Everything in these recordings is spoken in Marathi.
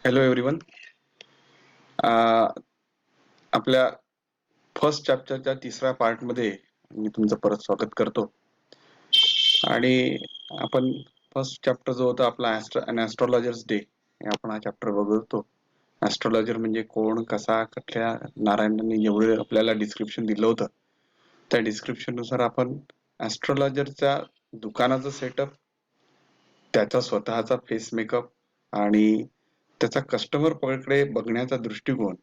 Hello everyone. आपल्या फर्स्ट चॅप्टरच्या तिसऱ्या पार्टमध्ये मी तुमचं परत स्वागत करतो. आणि आपण फर्स्ट चॅप्टर जो होता आपला ॲस्ट्रॉलॉजर्स डे, आपण हा चॅप्टर बघतो. ॲस्ट्रॉलॉजर म्हणजे कोण, कसा, कुठल्या, नारायणांनी जेवढे आपल्याला डिस्क्रिप्शन दिलं होतं त्या डिस्क्रिप्शन नुसार आपण ॲस्ट्रॉलॉजरच्या दुकानाचं सेटअप, त्याचा स्वतःचा फेस मेकअप आणि त्याचा कस्टमरकडे बघण्याचा दृष्टिकोन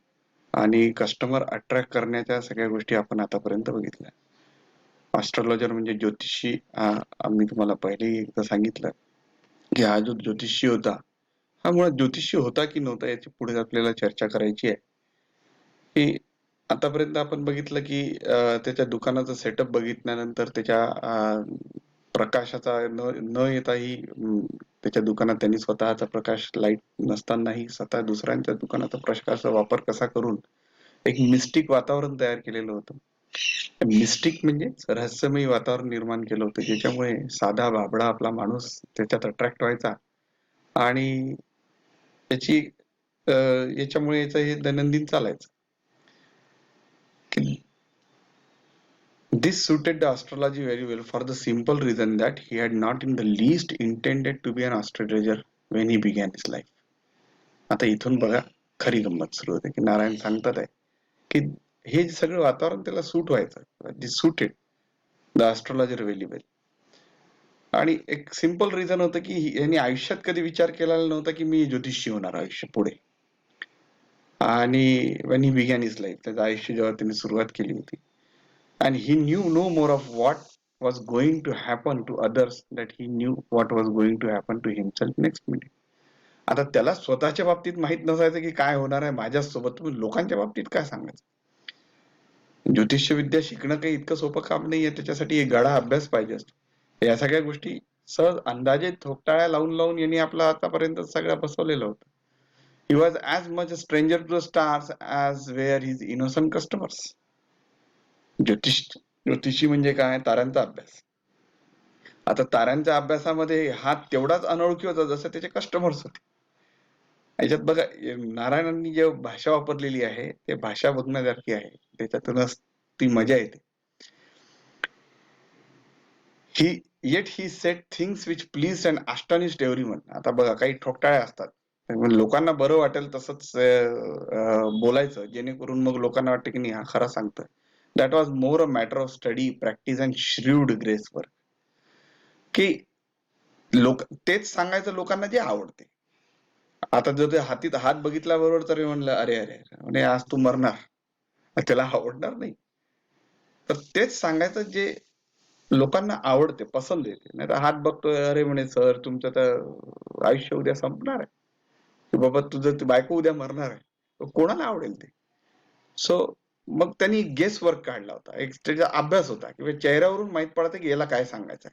आणि कस्टमर अट्रॅक्ट करण्याच्या सगळ्या गोष्टी आपण आतापर्यंत बघितल्या. ॲस्ट्रॉलॉजर म्हणजे ज्योतिषी. आम्ही तुम्हाला पहिलेही एकदा सांगितलं की हा जो ज्योतिषी होता हा मुळात ज्योतिषी होता की नव्हता याची पुढे आपल्याला चर्चा करायची आहे. की आतापर्यंत आपण बघितलं की त्याच्या दुकानाचं सेटअप बघितल्यानंतर त्याच्या प्रकाशाचा न येताही त्याच्या दुकानात त्यांनी स्वतःचा प्रकाश, लाईट नसतानाही स्वतः दुसऱ्यांच्या दुकानाचा प्रकाशाचा वापर कसा करून एक मिस्टिक वातावरण तयार केलेलं होतं. मिस्टिक म्हणजे रहस्यमय वातावरण निर्माण केलं होतं, ज्याच्यामुळे साधा बाबडा आपला माणूस त्याच्यात अट्रॅक्ट व्हायचा आणि याची याच्यामुळे याचं हे दैनंदिन चालायचं. This suited the astrology very well for the simple reason that he had not in the least intended to be an astrologer when he began his life. आता इथून बघा खरी गंमत सुरू होते की नारायण सांगतात आहे की हे सगळं वातावरण त्याला सूट व्हायचं. दिस सुटेड द एस्ट्रोलॉजर व्हेरी वेल. आणि एक सिंपल रिझन होतं की यांनी आयुष्यात कधी विचार केलेला नव्हता की मी ज्योतिषी होणार आयुष्य पुढे. आणि when he began his life, त्याचं आयुष्य जेव्हा त्यांनी सुरुवात केली होती, and he knew no more of what was going to happen to others that he knew what was going to happen to himself next minute. आता त्याला स्वतःच्या बाबतीत माहित नसायचं की काय होणार आहे माझ्यासोबत, तुम्ही लोकांच्या बाबतीत काय सांगायचं. ज्योतिष विद्या शिकणं काही इतकं सोपं काम नाहीये, त्याच्यासाठी एक गाढा अभ्यास पाहिजे असतो. या सगळ्या गोष्टी सहज अंदाजे थोपटाळ्या लावून लावून यांनी आपला आतापर्यंत सगळं बसवलेलं होतं. He was as much a stranger to the stars as were his innocent customers. ज्योतिषी म्हणजे काय, ताऱ्यांचा अभ्यास. आता ताऱ्यांच्या अभ्यासामध्ये हा तेवढाच अनोळखी होता जसं त्याचे कस्टमर्स होते. याच्यात बघा नारायणांनी जे भाषा वापरलेली आहे ते भाषा बघण्यासारखी आहे, त्याच्यातूनच ती मजा येते. Yet he said things which pleased and astonished everyone. आता बघा काही ठोकटाळ्या असतात, लोकांना बरं वाटेल तसंच बोलायचं जेणेकरून मग लोकांना वाटतं की नाही हा खरा सांगतोय. That was more a matter of study, practice and shrewd grace work. की लोक तेच सांगायचं लोकांना जे आवडते. आता जर ते हातीत हात बघितल्याबरोबर तरी म्हणलं अरे अरे म्हणजे आज तू मरणार, त्याला आवडणार नाही. तर तेच सांगायचं जे लोकांना आवडते, पसंत येते. नाही तर हात बघतोय अरे म्हणे सर तुमचं तर आयुष्य उद्या संपणार आहे, की बाबा तुझं ती बायको उद्या मरणार आहे, कोणाला आवडेल ते. सो मग त्यांनी गेस वर्क काढला होता, एक त्याचा अभ्यास होता किंवा चेहऱ्यावरून माहित पडतं की याला काय सांगायचं,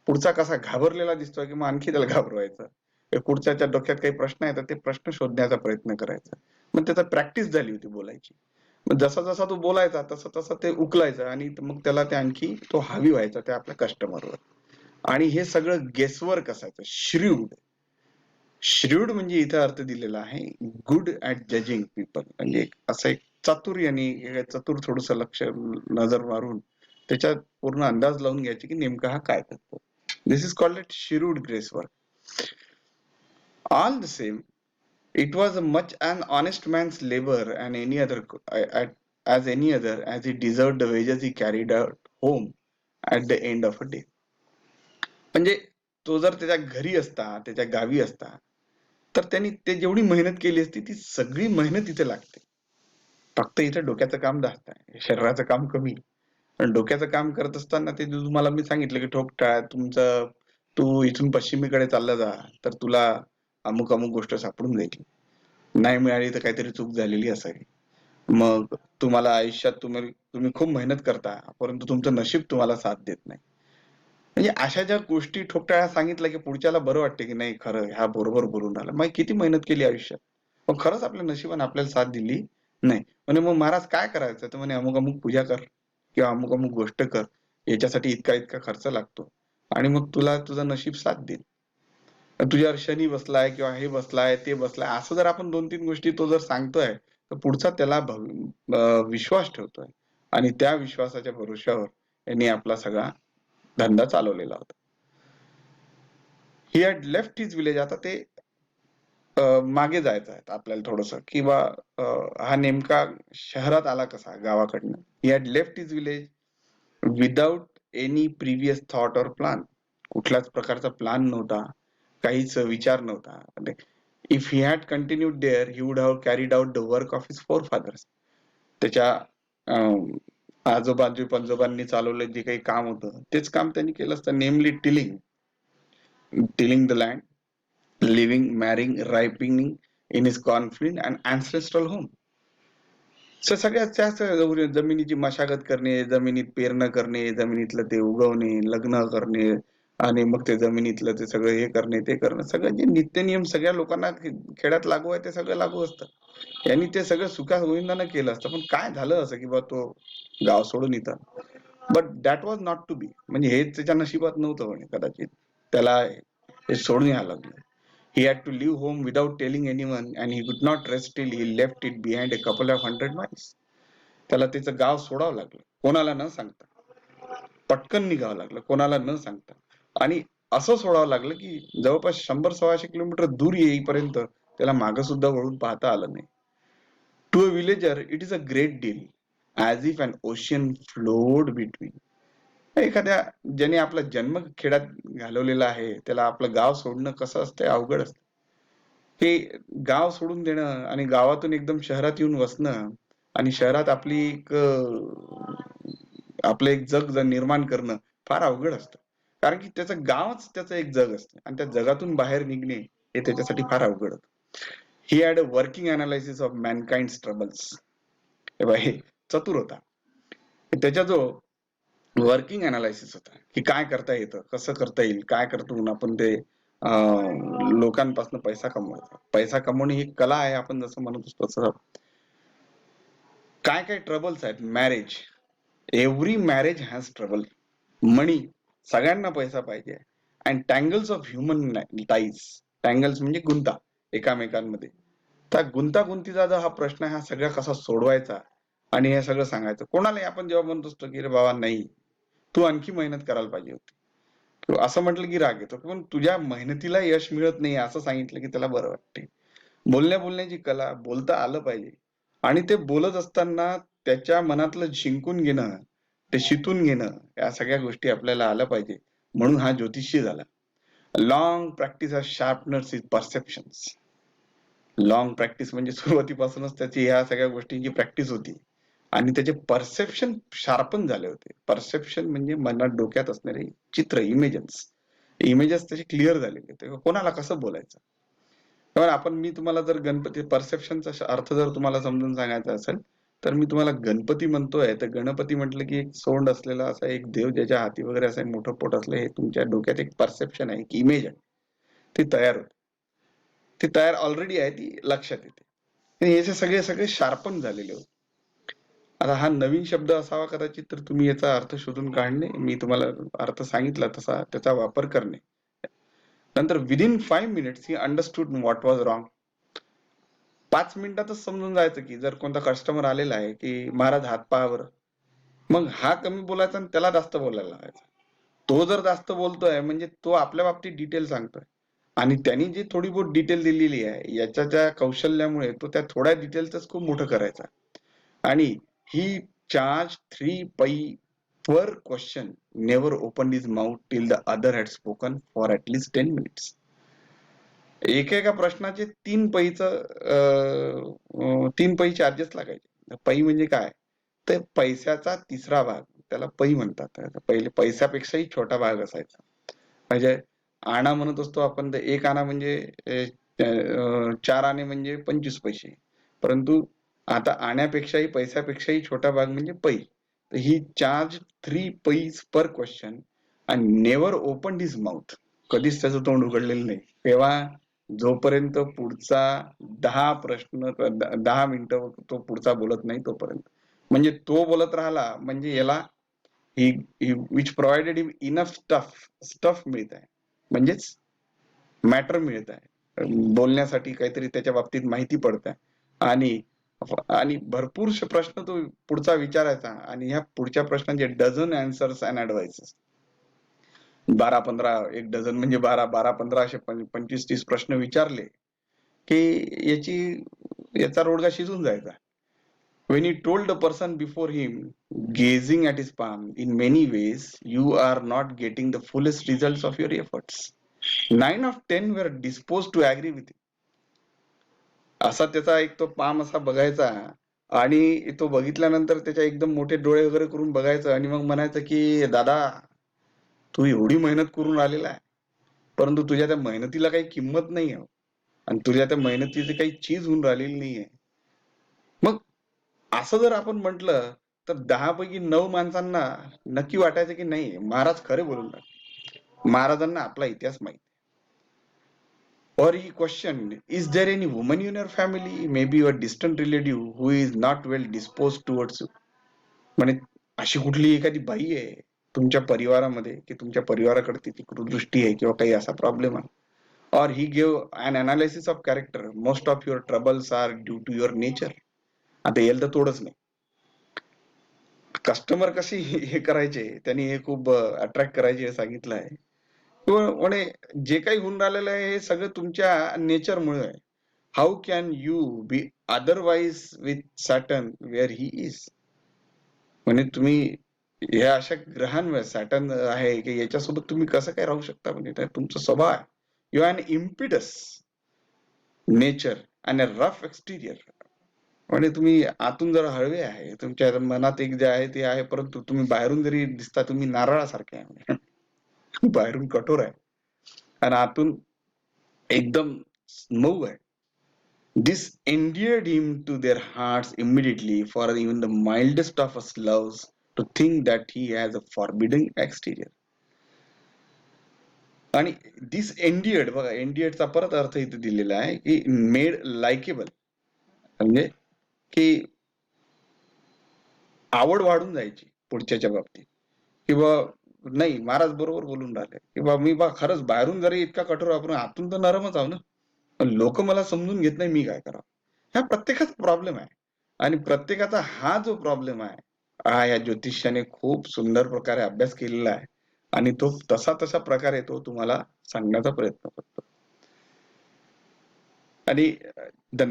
पुढचा कसा घाबरलेला दिसतोय की मग आणखी त्याला घाबरवायचं, पुढच्याच्या डोक्यात काही प्रश्न येतात ते प्रश्न शोधण्याचा प्रयत्न करायचा. मग त्याचा प्रॅक्टिस झाली होती बोलायची. मग जसा जसा तो बोलायचा तसं तसं ते उकलायचं आणि मग त्याला ते आणखी तो हावी व्हायचा त्या आपल्या कस्टमरवर. आणि हे सगळं गेसवर्क असायचं. श्रीवड म्हणजे इथे अर्थ दिलेला आहे गुड ऍट जजिंग पीपल, म्हणजे असं एक चातुर्याने चतुर थोडस लक्ष नजर मारून त्याच्यात पूर्ण अंदाज लावून घ्यायचे की नेमका हा काय करतो. This is called it shrewd grace work. All the same it was much an honest man's labor and any other as any other, as he deserved the wages he carried out home at the end of a day. म्हणजे तो जर त्याच्या घरी असता, त्याच्या गावी असता, तर त्यांनी ते जेवढी मेहनत केली असती ती सगळी मेहनत इथे लागते. फक्त इथे डोक्याचं काम जास्त आहे, शरीराचं काम कमी. पण डोक्याचं काम करत असताना ते तुम्हाला मी सांगितलं की ठोकटाळ तुमचं, तू इथून पश्चिमेकडे चालला जा तर तुला अमुक अमुक गोष्ट सापडून जाईल, नाही मिळाली तर काहीतरी चूक झालेली असावी. मग तुम्हाला आयुष्यात तुम्ही खूप मेहनत करता परंतु तुमचं नशीब तुम्हाला साथ देत नाही. म्हणजे अशा ज्या गोष्टी ठोकटाळ्या सांगितल्या की पुढच्याला बरं वाटते की नाही खरं ह्या बरोबर बोलून राहिला, मग किती मेहनत केली आयुष्यात पण खरंच आपल्या नशिबाने आपल्याला साथ दिली नाही. म्हणजे मग महाराज काय करायचं, तर म्हणे अमुक अमुक पूजा कर किंवा अमुक अमुक गोष्ट कर, याच्यासाठी इतका इतका खर्च लागतो आणि मग तुला तुझं नशीब साथ देईल. तुझ्यावर शनी बसलाय किंवा हे बसलाय ते बसलाय असं जर आपण 2-3 गोष्टी तो जर सांगतोय तर पुढचा त्याला विश्वास ठेवतोय आणि त्या विश्वासाच्या भरोश्यावर यांनी आपला सगळा धंदा चालवलेला होता. ही हॅड लेफ्ट हिज विलेज. आता ते मागे जायचं आहे आपल्याला थोडस किंवा हा नेमका शहरात आला कसा गावाकडनं. He had left his village without any previous thought और प्लान. कुठल्याच प्रकारचा प्लान नव्हता, काहीच विचार नव्हता. If he had continued there he would have carried out the work of his forefathers. त्याच्या आजोबाजी पंजोबांनी चालवलं जे काही काम होतं तेच काम त्यांनी केलं असतं, namely tilling the land, living, marrying, reaping in his cornfield and ancestral home. सगळ्यात जास्त जमिनीची मशागत करणे, जमिनीत पेरणं करणे, जमिनीतलं ते उगवणे, लग्न करणे आणि मग ते जमिनीतलं ते सगळं हे करणे ते करणं, सगळं जे नित्यनियम सगळ्या लोकांना खेड्यात लागू आहे ते सगळं लागू असतं. यांनी ते सगळं सुखात होईना केलं असतं. पण काय झालं असं की बा तो गाव सोडून येतात. But that was not to be. म्हणजे हे त्याच्या नशिबात नव्हतं म्हणे कदाचित. त्याला हे सोडून यायला लागलं. He had to leave home without telling anyone and he could not rest till he left it behind a couple of 100 miles. त्याला त्याचं गाव सोडावं लागलं कोणाला न सांगता. पटकन निघावं लागलं कोणाला न सांगता. आणि असं सोडावं लागलं की जवळपास 100-125 किलोमीटर दूर येईपर्यंत त्याला मागं सुद्धा वळून पाहता आलं नाही. To a villager it is a great deal as if an ocean flowed between. एखाद्या ज्याने आपला जन्म खेड्यात घालवलेला आहे त्याला आपलं गाव सोडणं कसं असतं अवघड असतं. हे गाव सोडून देणं आणि गावातून एकदम शहरात येऊन वसणं आणि शहरात आपलं एक जग निर्माण करणं फार अवघड असतं. कारण की त्याचं गावच त्याचं एक जग असतं आणि त्या जगातून बाहेर निघणे हे त्याच्यासाठी फार अवघड होतं. He had a working analysis of Mankind troubles. हे चतुर होता. त्याच्या जो वर्किंग अनालिसिस होता की काय करता येतं, कसं करता येईल, काय करतो आपण ते लोकांपासून पैसा कमवायचा. पैसा कमवणे ही कला आहे आपण जसं म्हणत असतो तसं. काय काय ट्रबल्स आहेत. Marriage, every marriage has trouble. Money, सगळ्यांना पैसा पाहिजे. And tangles of human ties. Tangles म्हणजे गुंता एकामेकांमध्ये. त्या गुंतागुंतीचा जो हा प्रश्न हा सगळा कसा सोडवायचा आणि हे सगळं सांगायचं कोणालाही. आपण जेव्हा म्हणत असतो की रे बाबा नाही तू आणखी मेहनत करायला पाहिजे होती, असं म्हटलं की राग येतो. पण तुझ्या मेहनतीला यश मिळत नाही असं सांगितलं की त्याला बरं वाटते. बोलण्याची कला, बोलता आलं पाहिजे आणि ते बोलत असताना त्याच्या मनातलं जिंकून घेणं, ते शितून घेणं, या सगळ्या गोष्टी आपल्याला आल्या पाहिजे. म्हणून हा ज्योतिषी झाला. Long practice of sharpeners is perceptions. Long practice म्हणजे सुरुवातीपासूनच त्याची ह्या सगळ्या गोष्टींची प्रॅक्टिस होती आणि त्याचे परसेप्शन शार्पन झाले होते. परसेप्शन म्हणजे मनात डोक्यात असणारे चित्र, इमेजेस त्याचे क्लिअर झालेले होते. कोणाला कसं बोलायचं. तर मी तुम्हाला जर गणपती परसेप्शनचा अर्थ जर तुम्हाला समजून सांगायचा असेल तर मी तुम्हाला गणपती म्हणतोय तर गणपती म्हटलं की एक सोंड असलेला असा एक देव ज्याच्या हाती वगैरे असं मोठं पोट असलं, हे तुमच्या डोक्यात एक परसेप्शन आहे, एक इमेज आहे, ती तयार होते. ती तयार ऑलरेडी आहे, ती लक्षात येते. आणि याचे सगळे सगळे शार्पन झालेले होते. आता हा नवीन शब्द असावा कदाचित तर तुम्ही याचा अर्थ शोधून काढणे, मी तुम्हाला अर्थ सांगितला तसा त्याचा वापर करणे. नंतर within 5 minutes he understood what was wrong. 5 मिनिटातच समजून जायचं की जर कोणता कस्टमर आलेला आहे की महाराज हात पाहावर, मग हा कमी बोलायचा आणि त्याला जास्त बोलायला लावायचा. तो जर जास्त बोलतोय म्हणजे तो आपल्या बाबतीत डिटेल सांगतोय आणि त्यांनी जी थोडी बहुत डिटेल दिलेली आहे याच्या त्या कौशल्यामुळे तो त्या थोड्या डिटेलच खूप मोठं करायचा. आणि ही चार्ज 3 पै per question, never opened his mouth till the other had spoken for at least 10 minutes. एकेका प्रश्नाचे 3 पै चार्जेस लागायचे. पै म्हणजे काय तर पैशाचा तिसरा भाग त्याला पै म्हणतात. पहिले पैशापेक्षाही छोटा भाग असायचा. म्हणजे आणा म्हणत असतो आपण तर एक आणा म्हणजे 4 आणे म्हणजे 25 पैसे. परंतु आता आण्यापेक्षाही पैशापेक्षाही छोटा भाग म्हणजे पै. तर ही चार्ज 3 पैस पर क्वेश्चन आणि नेवर ओपन हिज माउथ. कधीच त्याचं तोंड उघडलेलं नाही. तेव्हा जोपर्यंत पुढचा 10 मिनिटं तो पुढचा बोलत नाही तोपर्यंत. म्हणजे तो बोलत राहिला म्हणजे याला ही which provided him enough stuff मिळत आहे. म्हणजेच मॅटर मिळत आहे, बोलण्यासाठी काहीतरी त्याच्या बाबतीत माहिती पडत आहे आणि आणि भरपूरसे प्रश्न तो पुढचा विचारायचा आणि ह्या पुढच्या प्रश्नांचे डझन आन्सर्स अँड ऍडवाइसेस, 12-15 एक डझन म्हणजे 12-15 असे 25-30 प्रश्न विचारले की याचा रोडगा शिजून जायचा. When he told the person before him, gazing at his palm, in many ways, you are not getting the fullest results of your efforts. 9 of 10 were disposed to agree with him. असा त्याचा एक तो पाम असा बघायचा आणि तो बघितल्यानंतर त्याच्या एकदम मोठे डोळे वगैरे करून बघायचं आणि मग म्हणायचं की दादा, तू एवढी मेहनत करून आलेला आहे, परंतु तुझ्या त्या मेहनतीला काही किंमत नाही आहे आणि तुझ्या त्या मेहनतीची काही चीज होऊन राहिलेली नाहीये. मग असं जर आपण म्हटलं तर 10 पैकी 9 माणसांना नक्की वाटायचं की नाही, महाराज खरे बोलून राहिले, महाराजांना आपला इतिहास माहिती. Or he questioned, is there any woman in your family, maybe your distant relative, who is not well disposed towards you? म्हणे अशी कुठली एखादी बाई आहे तुमच्या परिवारामध्ये की तुमच्या परिवाराकडे तिची दृष्टी आहे किंवा काही असा प्रॉब्लेम आहे. Or he gave an analysis of character. Most of your troubles are due to your nature. आता येईल तर तोडच नाही. कस्टमर कशी हे करायचे, त्यांनी हे खूप अट्रॅक्ट करायचे हे सांगितलं आहे. म्हणे जे काही होऊन राहिलेलं आहे हे सगळं तुमच्या नेचरमुळे आहे. How can you be otherwise with Saturn where he is. म्हणजे तुम्ही ह्या अशा ग्रहांवर सॅटर्न आहे की याच्यासोबत तुम्ही कसं काय राहू शकता, म्हणजे तुमचा स्वभाव आहे. You are an impetuous nature and a rough exterior. म्हणजे तुम्ही आतून जरा हळवे आहे, तुमच्या मनात एक जे आहे ते आहे, परंतु तुम्ही बाहेरून जरी दिसता तुम्ही नारळासारखे आहे. बाहेरून कठोर आहे आणि आतून एकदम मऊ आहे. This endeared him to their hearts immediately, for even the mildest of us loves to think that he has a forbidding exterior. आणि दिस एंडियड बघा, एंडियडचा परत अर्थ इथे दिलेला आहे की मेड लाइकेबल, म्हणजे की आवड वाढून जायची पुढच्याच्या बाबतीत, किंवा नाही महाराज बरोबर बोलून राहिले किंवा मी बा खरंच बाहेरून जरी इतका कठोर वापरून आतून तर नरमच आहो ना, पण लोक मला समजून घेत नाही, मी काय करावं. हा प्रत्येकाचा प्रॉब्लेम आहे आणि प्रत्येकाचा हा जो प्रॉब्लेम आहे हा या ज्योतिषाने खूप सुंदर प्रकारे अभ्यास केलेला आहे आणि तो तसा प्रकारे तो तुम्हाला सांगण्याचा प्रयत्न करतो. आणि the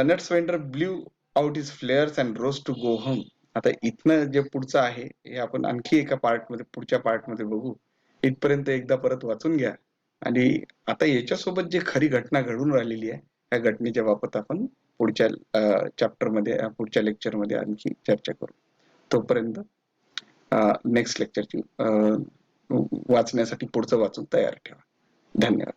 nuts vendor blew out his flares and rose to go home. आता इथनं जे पुढचं आहे हे आपण आणखी एका पार्टमध्ये, पुढच्या पार्टमध्ये बघू. इथपर्यंत एकदा परत वाचून घ्या आणि आता याच्यासोबत जे खरी घटना घडून राहिलेली आहे त्या घटनेच्या बाबत आपण पुढच्या चॅप्टरमध्ये, पुढच्या लेक्चरमध्ये आणखी चर्चा करू. तोपर्यंत नेक्स्ट लेक्चरची वाचण्यासाठी पुढचं वाचून तयार ठेवा. धन्यवाद.